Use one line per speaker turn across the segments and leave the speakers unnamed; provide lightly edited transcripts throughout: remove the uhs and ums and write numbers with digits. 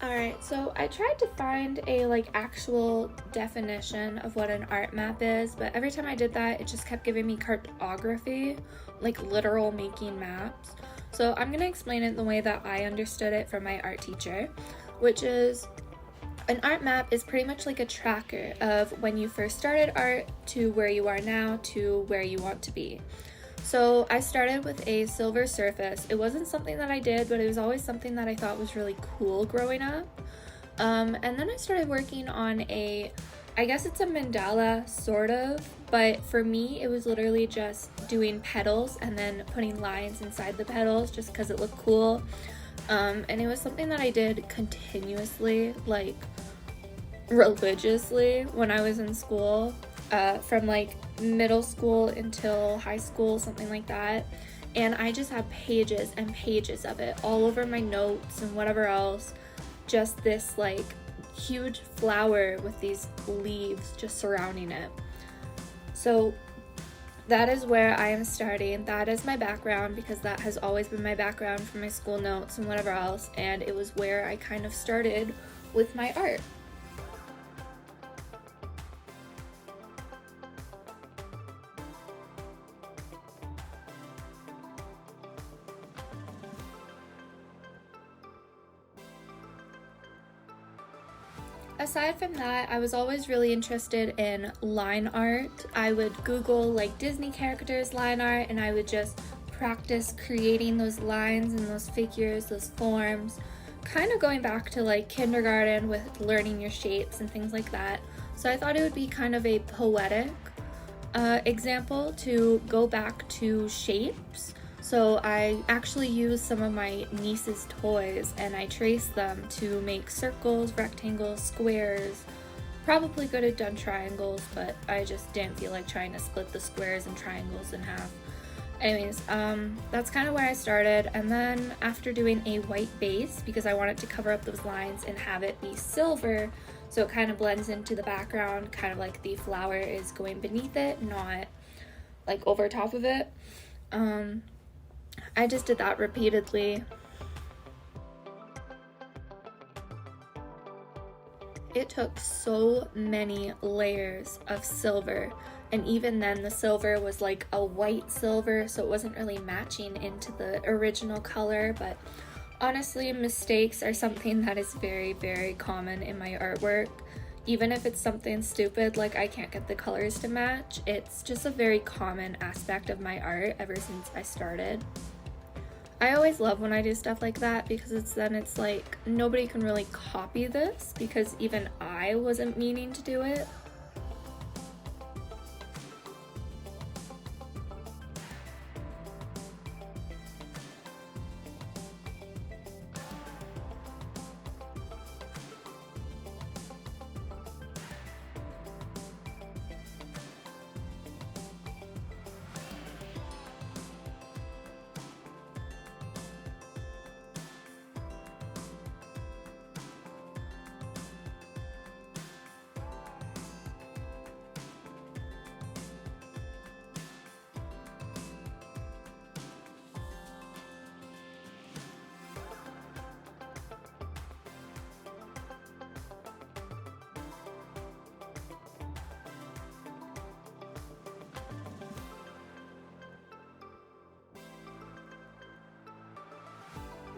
Alright, so I tried to find a actual definition of what an art map is, but every time I did that, it just kept giving me cartography, like literal making maps. So I'm gonna explain it the way that I understood it from my art teacher, which is an art map is pretty much like a tracker of when you first started art to where you are now to where you want to be. So I started with a silver surface. It wasn't something that I did, but it was always something that I thought was really cool growing up. And then I started working on I guess it's a mandala, sort of, but for me, it was literally just doing petals and then putting lines inside the petals just because it looked cool. And it was something that I did continuously, like religiously when I was in school, from middle school until high school, something like that. And I just have pages and pages of it all over my notes and whatever else. Just this huge flower with these leaves just surrounding it. So that is where I am starting. That is my background because that has always been my background for my school notes and whatever else. And it was where I kind of started with my art. Aside from that, I was always really interested in line art. I would Google Disney characters line art and I would just practice creating those lines and those figures, those forms, kind of going back to kindergarten with learning your shapes and things like that. So I thought it would be kind of a poetic example to go back to shapes. So I actually used some of my niece's toys and I traced them to make circles, rectangles, squares. Probably could have done triangles, but I just didn't feel like trying to split the squares and triangles in half. Anyways, that's kind of where I started. And then after doing a white base, because I wanted to cover up those lines and have it be silver, so it kind of blends into the background, kind of like the flower is going beneath it, not over top of it. I just did that repeatedly. It took so many layers of silver, and even then the silver was like a white silver, so it wasn't really matching into the original color. But honestly, mistakes are something that is very, very common in my artwork. Even if it's something stupid like I can't get the colors to match, it's just a very common aspect of my art ever since I started. I always love when I do stuff like that because it's nobody can really copy this because even I wasn't meaning to do it.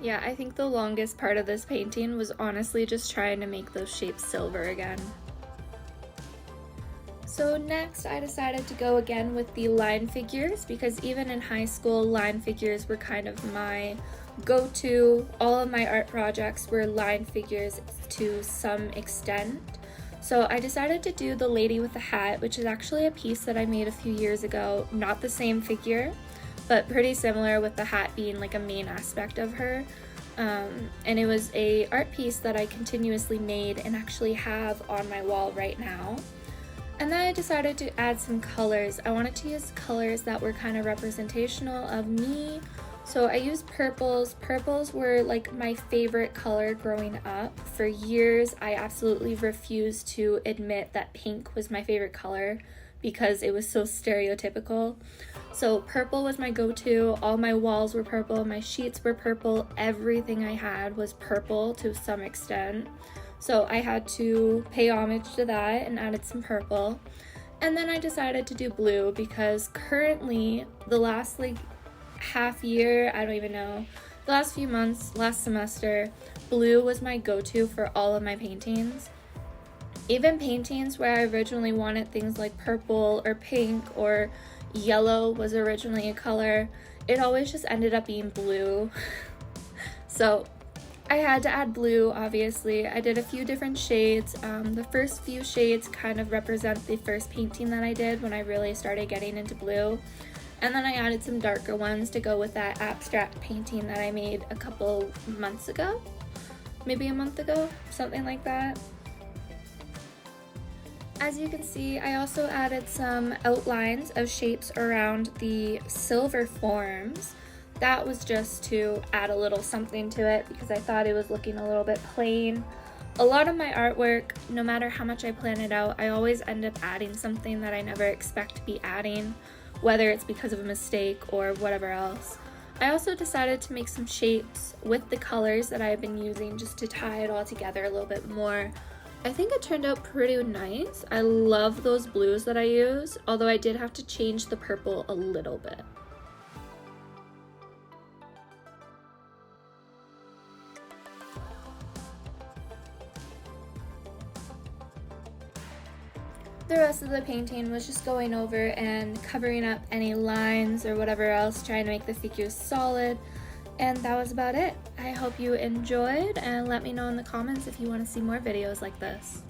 Yeah, I think the longest part of this painting was honestly just trying to make those shapes silver again. So next I decided to go again with the line figures because even in high school, line figures were kind of my go-to. All of my art projects were line figures to some extent. So I decided to do the lady with the hat, which is actually a piece that I made a few years ago. Not the same figure, but pretty similar with the hat being a main aspect of her. And it was a art piece that I continuously made and actually have on my wall right now. And then I decided to add some colors. I wanted to use colors that were kind of representational of me. So I used purples. Purples were my favorite color growing up. For years, I absolutely refused to admit that pink was my favorite color because it was so stereotypical. So purple was my go-to. All my walls were purple, my sheets were purple, everything I had was purple to some extent. So I had to pay homage to that and added some purple. And then I decided to do blue because currently the last like half year, I don't even know, the last few months, last semester, blue was my go-to for all of my paintings. Even paintings where I originally wanted things like purple or pink or yellow was originally a color, it always just ended up being blue. So I had to add blue, obviously. I did a few different shades. The first few shades kind of represent the first painting that I did when I really started getting into blue. And then I added some darker ones to go with that abstract painting that I made a couple months ago. Maybe a month ago, something like that. As you can see, I also added some outlines of shapes around the silver forms. That was just to add a little something to it because I thought it was looking a little bit plain. A lot of my artwork, no matter how much I plan it out, I always end up adding something that I never expect to be adding, whether it's because of a mistake or whatever else. I also decided to make some shapes with the colors that I've been using just to tie it all together a little bit more. I think it turned out pretty nice. I love those blues that I used, although I did have to change the purple a little bit. The rest of the painting was just going over and covering up any lines or whatever else, trying to make the figures solid. And that was about it. I hope you enjoyed, and let me know in the comments if you want to see more videos like this.